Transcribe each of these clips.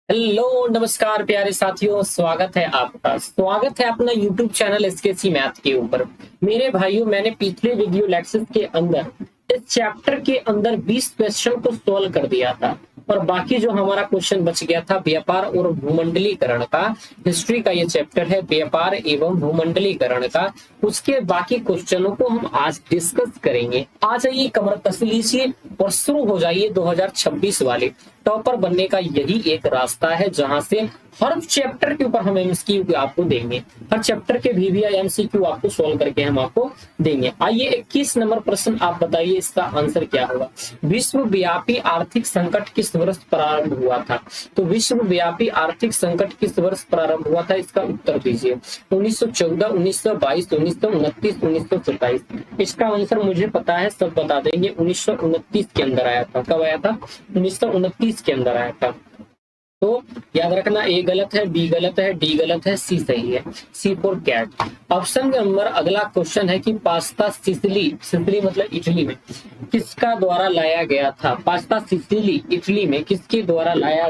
Hello नमस्कार प्यारे साथियों, स्वागत है अपना YouTube चैनल एसकेसी मैथ के ऊपर। मेरे भाइयों, मैंने पिछले वीडियो लेक्चर के अंदर इस चैप्टर के अंदर 20 क्वेश्चन को सॉल्व कर दिया था और बाकी जो हमारा क्वेश्चन बच गया था व्यापार और भूमंडलीकरण का, हिस्ट्री का ये चैप्टर है व्यापार एवं भूमंडलीकरण का। उसके बाकी क्वेश्चनों को हम आज डिस्कस करेंगे। आ जाइए, कमर कस लीजिए और शुरू हो जाइए 2026 वाले टॉपर बनने का। यही एक रास्ता है जहां से हर चैप्टर के ऊपर हम एमसीक्यू आपको देंगे, हर चैप्टर के वीवीआई एमसीक्यू आपको सोल्व करके हम आपको देंगे। आइए 21 नंबर प्रश्न आप बताइए, इसका आंसर क्या होगा। विश्वव्यापी आर्थिक संकट किस वर्ष प्रारंभ हुआ था? तो विश्वव्यापी आर्थिक संकट किस वर्ष प्रारंभ हुआ था, इसका उत्तर दीजिए। 1914, 1922, 1929, 1927। इसका आंसर मुझे पता है, सब बता देंगे। 1929 के अंदर आया था। कब आया था? 1929 के अंदर आया था। तो याद रखना, ए गलत है, बी गलत है, डी गलत है, सी सही है। सी फॉर कैट। ऑप्शन नंबर अगला क्वेश्चन है कि पास्ता सिसिली, सिसिली मतलब इटली में, किसका द्वारा लाया गया था? पास्ता सिसिली इटली में किसके द्वारा लाया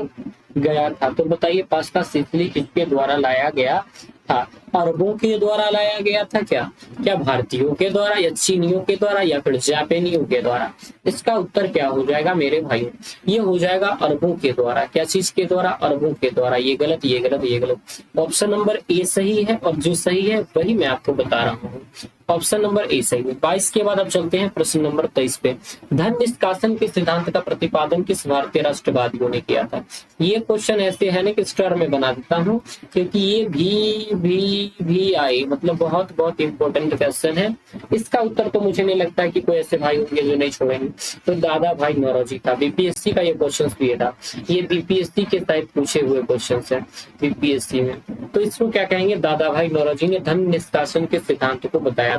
गया था? तो बताइए, पास्ता सिसिली किसके द्वारा लाया गया था? अरबों के द्वारा लाया गया था क्या? क्या भारतीयों के द्वारा या चीनियों के द्वारा या फिर जापानियों के द्वारा? इसका उत्तर क्या हो जाएगा मेरे भाइयों? ये हो जाएगा अरबों के द्वारा। क्या चीज के द्वारा? अरबों के द्वारा। ये गलत, ये गलत, ये गलत। ऑप्शन नंबर ए सही है और जो सही है वही मैं आपको बता रहा हूँ। ऑप्शन नंबर ए सही है। 22 के बाद अब चलते हैं प्रश्न नंबर 23 पे। धन निष्कासन के सिद्धांत का प्रतिपादन किस भारतीय राष्ट्रवादियों ने किया था? ये क्वेश्चन ऐसे है ना कि स्टार में बना देता हूँ, क्योंकि ये भी आई मतलब बहुत बहुत इंपॉर्टेंट क्वेश्चन है। इसका उत्तर तो मुझे नहीं लगता कि कोई ऐसे भाई होंगे जो नहीं छोड़ेंगे। तो दादा भाई नौरोजी था। बीपीएससी का ये क्वेश्चन भी था। ये बीपीएससी के साथ पूछे हुए क्वेश्चन है बीपीएससी में। तो इसको क्या कहेंगे? दादा भाई नौरोजी ने धन निष्कासन के सिद्धांत को बताया।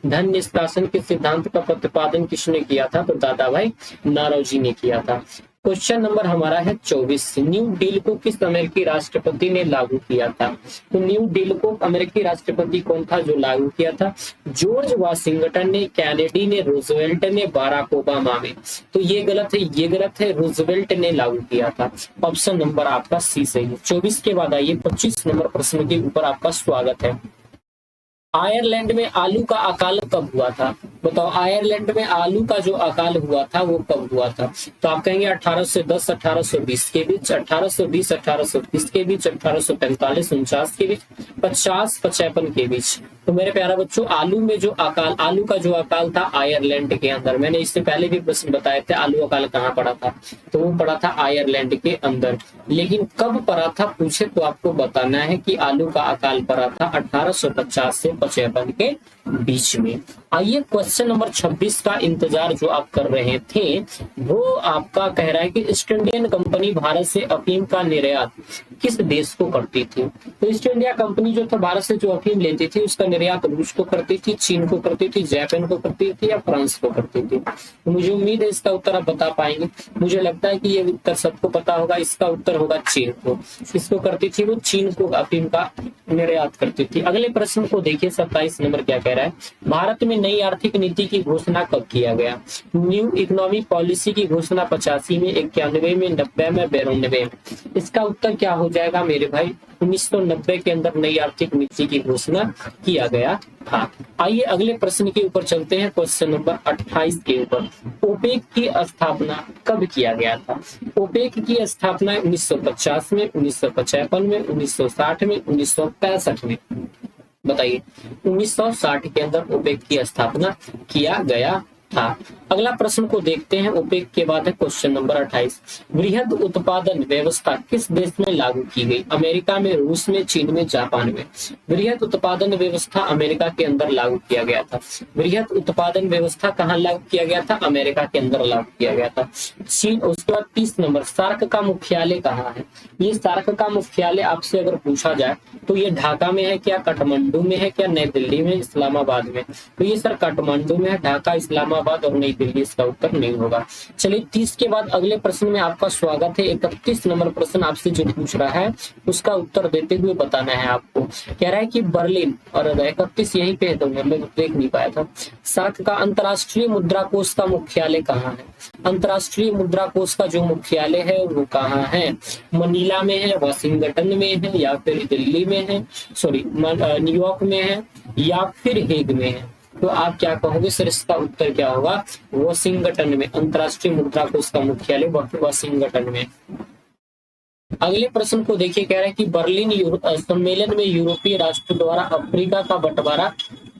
धन निष्कासन के सिद्धांत का प्रतिपादन किसने किया था? तो दादा भाई नौरोजी ने किया था। क्वेश्चन नंबर हमारा है 24। न्यू डील को किस अमेरिकी राष्ट्रपति ने लागू किया था? तो न्यू डील को अमेरिकी राष्ट्रपति कौन था जो लागू किया था? जॉर्ज वाशिंगटन ने, कैनेडी ने, रूजवेल्ट ने, बाराक ओबामा ने। तो ये गलत है, ये गलत है। रूजवेल्ट ने लागू किया था। ऑप्शन नंबर आपका सी सही है। 24 के बाद आइए 25 नंबर प्रश्न के ऊपर आपका स्वागत है। आयरलैंड में आलू का अकाल कब हुआ था? बताओ, आयरलैंड में आलू का जो अकाल हुआ था वो कब हुआ था? तो आप कहेंगे 1810 1820 के बीच, 1820 1830 के बीच, 1845 49 के बीच, 50 55 के बीच। तो मेरे प्यारा बच्चों, आलू में जो अकाल, आलू का जो अकाल था आयरलैंड के अंदर, मैंने इससे पहले भी प्रश्न बताए थे आलू अकाल कहाँ पड़ा था, तो वो पड़ा था आयरलैंड के अंदर। लेकिन कब पड़ा था पूछे तो आपको बताना है कि आलू का अकाल पड़ा था 1850 से 55 के बीच में। आइए क्वेश्चन नंबर 26 का इंतजार जो आप कर रहे थे, वो आपका कह रहा है कि ईस्ट इंडियन कंपनी भारत से अफीम का निर्यात किस देश को करती थी? तो ईस्ट इंडिया कंपनी जो था भारत से जो अफीम लेती थी उसका निर्यात रूस को करती थी, चीन को करती थी, जापान को करती थी या फ्रांस को करती थी? तो मुझे उम्मीद है इसका उत्तर आप बता पाएंगे। मुझे लगता है कि ये उत्तर सबको पता होगा। इसका उत्तर होगा चीन को। किसको करती थी? वो चीन को अफीम का निर्यात करती थी। अगले प्रश्न को देखिए, 27 नंबर क्या कह रहा है। भारत में नई आर्थिक नीति की घोषणा कब किया गया? न्यू इकोनॉमिक पॉलिसी की घोषणा 85 में, 91 में, 90 में, 92 में। इसका उत्तर क्या हो जाएगा मेरे भाई? 1990 के अंदर नई आर्थिक नीति की घोषणा किया गया था। आइए अगले प्रश्न के ऊपर चलते हैं, क्वेश्चन नंबर 28 के ऊपर। ओपेक की स्थापना कब किया गया था? ओपेक की स्थापना 1950 में, 1955 में, 1960 में, 1965 में। बताइए, 1960 के अंदर ओपेक की स्थापना किया गया था। अगला प्रश्न को देखते हैं, ओपेक के बाद है क्वेश्चन नंबर 28। वृहद उत्पादन व्यवस्था किस देश में लागू की गई? अमेरिका में, रूस में, चीन में, जापान में। वृहद उत्पादन व्यवस्था अमेरिका के अंदर लागू किया गया था। वृहद उत्पादन व्यवस्था कहाँ लागू किया गया था? अमेरिका के अंदर लागू किया गया था। चीन। उसके बाद 30 नंबर, सार्क का मुख्यालय कहाँ है? ये सार्क का मुख्यालय आपसे अगर पूछा जाए तो ये ढाका में है क्या, काठमांडू में है क्या, नई दिल्ली में, इस्लामाबाद में? तो ये सर काठमांडू में है। ढाका, इस्लामाबाद इलाहाबाद और नई दिल्ली इसका उत्तर नहीं होगा। चलिए 30 के बाद अगले प्रश्न में आपका स्वागत है। 31 नंबर प्रश्न आपसे जो पूछ रहा है उसका उत्तर देते हुए बताना है आपको। कह रहा है कि बर्लिन, और 31 यहीं पे है तो मैं देख नहीं पाया था। 7 का अंतरराष्ट्रीय मुद्रा कोष का मुख्यालय कहाँ है? अंतरराष्ट्रीय मुद्रा कोष का जो मुख्यालय है वो कहाँ है? मनीला में है, वाशिंगटन में है, या फिर दिल्ली में है, सॉरी न्यूयॉर्क में है, या फिर हेग में है? तो आप क्या कहोगे सर, इसका उत्तर क्या होगा? वाशिंगटन में। अंतरराष्ट्रीय मुद्रा कोष का मुख्यालय वाशिंगटन में। अगले प्रश्न को देखिए, कह रहा है कि बर्लिन सम्मेलन में यूरोपीय राष्ट्र द्वारा अफ्रीका का बंटवारा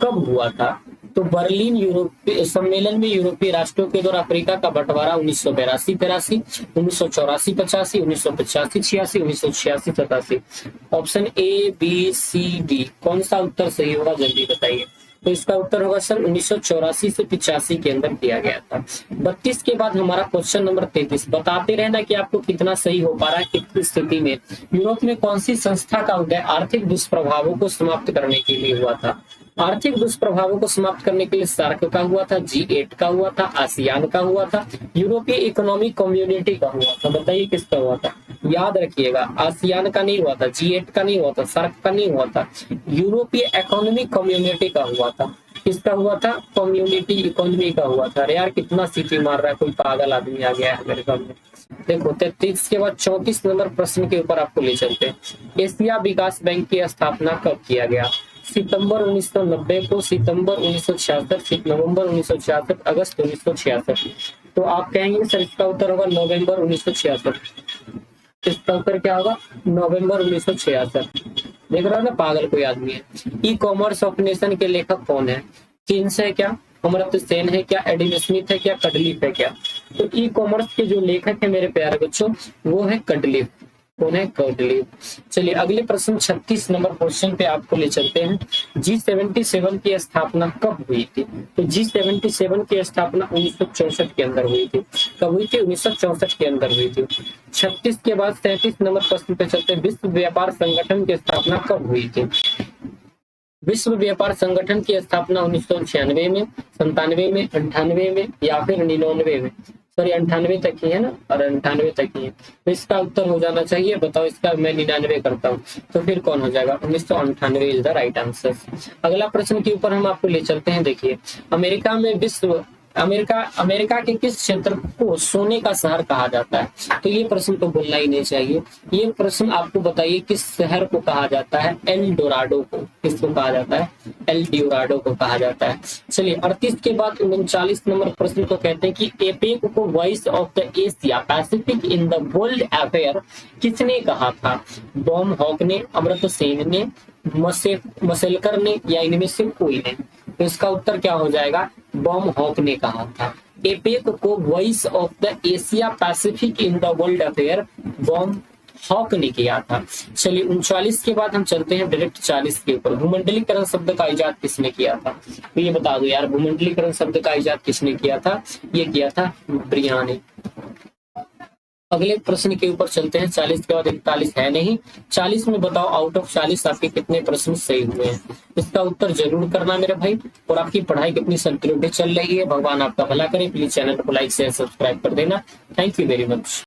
कब हुआ था? तो बर्लिन यूरोपीय सम्मेलन में यूरोपीय राष्ट्रों के द्वारा अफ्रीका का बंटवारा 1982-83, 1984-85, 1985-86, 1986-87। Option A, B, C, D, कौन सा उत्तर सही होगा जल्दी बताइए। तो इसका उत्तर होगा सर 1984 से 85 के अंदर किया गया था। 32 के बाद हमारा क्वेश्चन नंबर 33। बताते रहना कि आपको कितना सही हो पा रहा है, किस स्थिति में। यूरोप में कौन सी संस्था का उदय आर्थिक दुष्प्रभावों को समाप्त करने के लिए हुआ था? आर्थिक दुष्प्रभावों को समाप्त करने के लिए सार्क का हुआ था, G8 का हुआ था, आसियान का हुआ था, यूरोपीय इकोनॉमिक कम्युनिटी का हुआ था। बताइए किसका हुआ था? याद रखिएगा, आसियान का नहीं हुआ था, G8 का नहीं हुआ था, सार्क का नहीं हुआ था, यूरोपीय इकोनॉमिक कम्युनिटी का हुआ था। किसका हुआ था? कम्युनिटी इकोनॉमी का हुआ था। अरे यार कितना सीटी मार रहा है, कोई पागल आदमी आ गया है मेरे सामने। देखो 33 के बाद 34 नंबर प्रश्न के ऊपर आपको ले चलते हैं। एशिया विकास बैंक की स्थापना कब किया गया? सितंबर 1990 को, सितंबर 1966, नवंबर 1966, अगस्त 1966। तो आप कहेंगे सर इसका उत्तर होगा नवंबर 1966। इसका उत्तर क्या होगा? नवंबर 1966। देख रहा हो ना, पागल कोई आदमी है। ई कॉमर्स ऑफ नेशन के लेखक कौन है? किन्स है क्या, अमर्त्य सेन है क्या, एडम स्मिथ है क्या, कडलिफ है क्या? तो ई कॉमर्स के जो लेखक है मेरे प्यारे बच्चों वो है कडलिफ। कौन है? कडलिफ। चलिए अगले प्रश्न 36 नंबर क्वेश्चन पे आपको ले चलते हैं। G77 की स्थापना कब हुई थी? तो G77 की स्थापना 1964 के अंदर हुई थी। कब हुई थी? 1964 के अंदर हुई थी। 36 के बाद 37 नंबर प्रश्न पे चलते हैं। विश्व व्यापार संगठन की स्थापना कब हुई थी? विश्व व्यापार संगठन की स्थापना 1996 में, 97 में, 98 में, या फिर 99 में। सॉरी 98 तक ही है ना, और 98 तक ही है, तो इसका उत्तर हो जाना चाहिए। बताओ इसका, मैं 99 करता हूँ तो फिर कौन हो जाएगा? 1998 इज द राइट आंसर। अगला प्रश्न के ऊपर हम आपको ले चलते हैं। देखिए अमेरिका के किस क्षेत्र को सोने का शहर कहा जाता है? तो ये प्रश्न तो बोलना ही नहीं चाहिए। ये प्रश्न आपको बताइए किस शहर को कहा जाता है? एल डोराडो को। किसको कहा जाता है? एल डोराडो को कहा जाता है। चलिए 38 के बाद 39 नंबर प्रश्न को कहते हैं कि एपेक को voice of the Asia Pacific in the world affair किसने कहा था? बॉम हॉक ने, अमर्त्य सेन ने, मसेलकर ने, या इनमें से कोई ने? तो इसका उत्तर क्या हो जाएगा? बॉम हॉक ने कहा था। एपेक को voice of the Asia Pacific in the world affair Bob Hawke ने किया था। चलिए 39 के बाद हम चलते हैं डायरेक्ट 40 के ऊपर। भूमंडलीकरण शब्द का इजाद किसने किया था? तो ये बता दो यार, भूमंडलीकरण शब्द का इजाद किसने किया था? ये किया था ब्रिया ने। अगले प्रश्न के ऊपर चलते हैं। 40 के बाद 41 है नहीं। 40 में बताओ आउट ऑफ 40 आपके कितने प्रश्न सही हुए हैं? इसका उत्तर जरूर करना मेरे भाई। और आपकी पढ़ाई कितनी संतुलित चल रही है, भगवान आपका भला करे। प्लीज चैनल को लाइक शेयर सब्सक्राइब कर देना। Thank you very much.